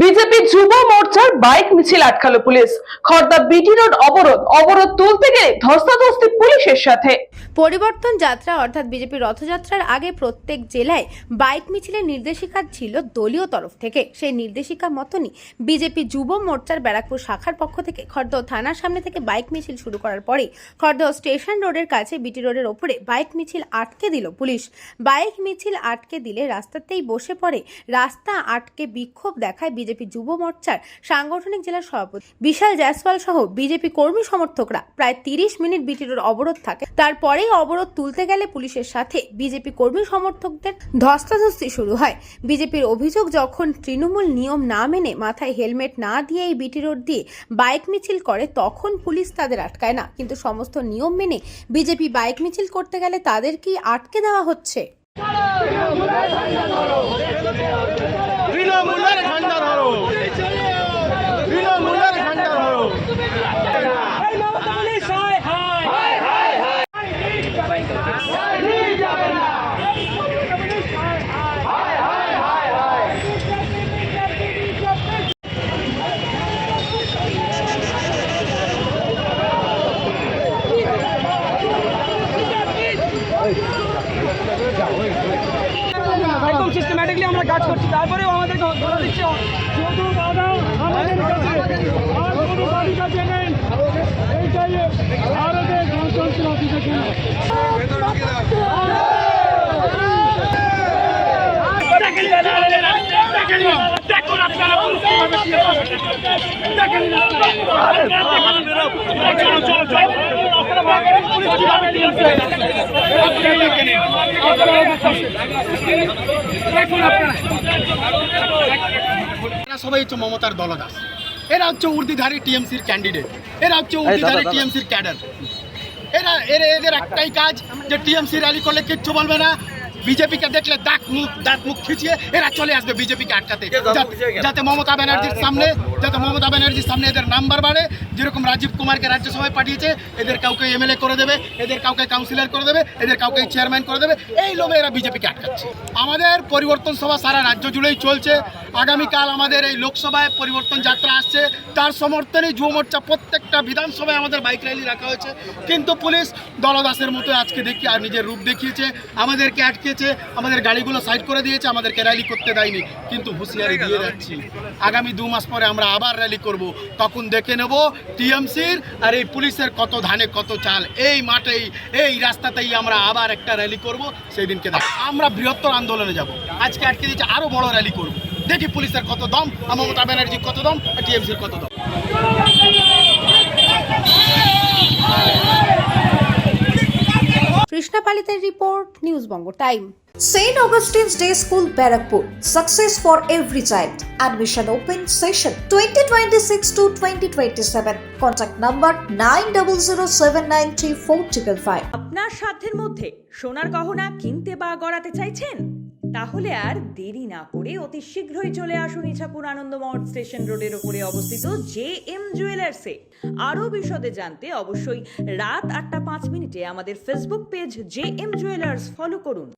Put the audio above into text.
BJP যুব মোর্চার bike মিছিল আটকালো পুলিশ। খড়দা বিটি রোড অবরোধ তুলতে গেলে ধস্তাধস্তি পুলিশের সাথে। পরিবর্তন যাত্রা অর্থাৎ বিজেপি রথযাত্রার আগে প্রত্যেক জেলায় বাইক মিছিলের নির্দেশিকা ছিল দলীয় তরফ থেকে। সেই নির্দেশিকা মতনই বিজেপি যুব মোর্চার ব্যারাকপুর শাখার পক্ষ থেকে খড়দহ থানার সামনে থেকে বাইক মিছিল শুরু করার পরে খড়দহ স্টেশন রোডের কাছে বিটি রোডের ওপরে বাইক মিছিল আটকে দিল পুলিশ। বাইক মিছিল আটকে দিলে রাস্তাতেই বসে পড়ে। রাস্তা আটকে বিক্ষোভ দেখায় বিজেপি যুব মোর্চার সাংগঠনিক জেলা সভাপতি বিশাল জয়সওয়াল সহ বিজেপি কর্মী সমর্থকরা। প্রায় 30 মিনিট বিটি রোড অবরোধ থাকে। তারপরে অবরোধ তুলতে গেলে পুলিশের সাথে বিজেপি কর্মী সমর্থকদের ধস্তাধস্তি শুরু হয়। বিজেপির অভিযোগ, যখন তৃণমূল নিয়ম না মেনে মাথায় হেলমেট না দিয়ে এই বিটি রোড দিয়ে বাইক মিছিল করে তখন পুলিশ তাদের আটকায় না, কিন্তু সমস্ত নিয়ম মেনে বিজেপি বাইক মিছিল করতে গেলে তাদেরকেই আটকে দেওয়া হচ্ছে। একদম সিস্টেম্যাটিকলি আমরা কাজ করছি, তারপরেও আমাদেরকে ধরে দিচ্ছে শুধু বাধা আমাদের কাছে আর কোনো বাড়ির কাছে নেই। এইটাই ভারতের গণতন্ত্র অফিসে দেখুন আপনারা সবাই হচ্ছে মমতার দলদাস। এরা হচ্ছে উর্দিধারী টিএমসির ক্যান্ডিডেট, এরা হচ্ছে উর্দিধারী টিএমসির ক্যাডার। এদের একটাই কাজ যে টিএমসি র্যালি করলে কিচ্ছু বলবে না, বিজেপিকে দেখলে দাঁত মুখ খিচিয়ে এরা চলে আসবে বিজেপিকে আটকাতে, যাতে মমতা ব্যানার্জির সামনে এদের নাম্বার বাড়ে। যেরকম রাজীব কুমারকে রাজ্যসভায় পাঠিয়েছে, এদের কাউকে এমএলএ করে দেবে, এদের কাউকে কাউন্সিলর করে দেবে, এদের কাউকে চেয়ারম্যান করে দেবে। এই লোভে এরা বিজেপিকে আটকাচ্ছে। আমাদের পরিবর্তন সভা সারা রাজ্য জুড়েই চলছে। আগামীকাল আমাদের এই লোকসভায় পরিবর্তন যাত্রা আসছে, তার সমর্থনে যুব মোর্চা প্রত্যেকটা বিধানসভায় আমাদের বাইক র্যালি রাখা হয়েছে। কিন্তু পুলিশ দলদাসের মতো আজকে দেখি আর নিজের রূপ দেখিয়েছে, আমাদেরকে আটকেছে, আমাদের গাড়িগুলো সাইড করে দিয়েছে, আমাদেরকে র্যালি করতে দেয়নি। কিন্তু হুঁশিয়ারি দিয়ে যাচ্ছি, আগামী 2 মাস পরে আমরা আবার র্যালি করব, তখন দেখে নেব টিএমসির আর এই পুলিশের কত ধানে কত চাল। এই মাঠেই এই রাস্তাতেই আমরা আবার একটা র্যালি করব, সেই দিনকে দেখ আমরা বৃহত্তর আন্দোলনে যাব। আজকে আটকে দিয়েছে, আরও বড় র্যালি করব। দেখি পুলিশের কত দম, মমতা ব্যানার্জির কত দম, আর টিএমসির কত দম। Krishna পালিতের report, news Banga time. St. Augustine's Day School, Barakpur. Success for every child. Admission open session 2026 to 2027. Contact number 9007934555. আপনার সাধ্যের মধ্যে সোনার গহনা কিনতে বা গড়াতে চাইছেন? তাহলে আর দেরি না করে অতি শীঘ্রই চলে আসুন ইছাপুর আনন্দমঠ স্টেশন রোডের উপরে অবস্থিত JM জুয়েলার্সে। আরও বিশদে জানতে অবশ্যই রাত 8টা 5 মিনিটে আমাদের Facebook page JM jewellers follow করুন।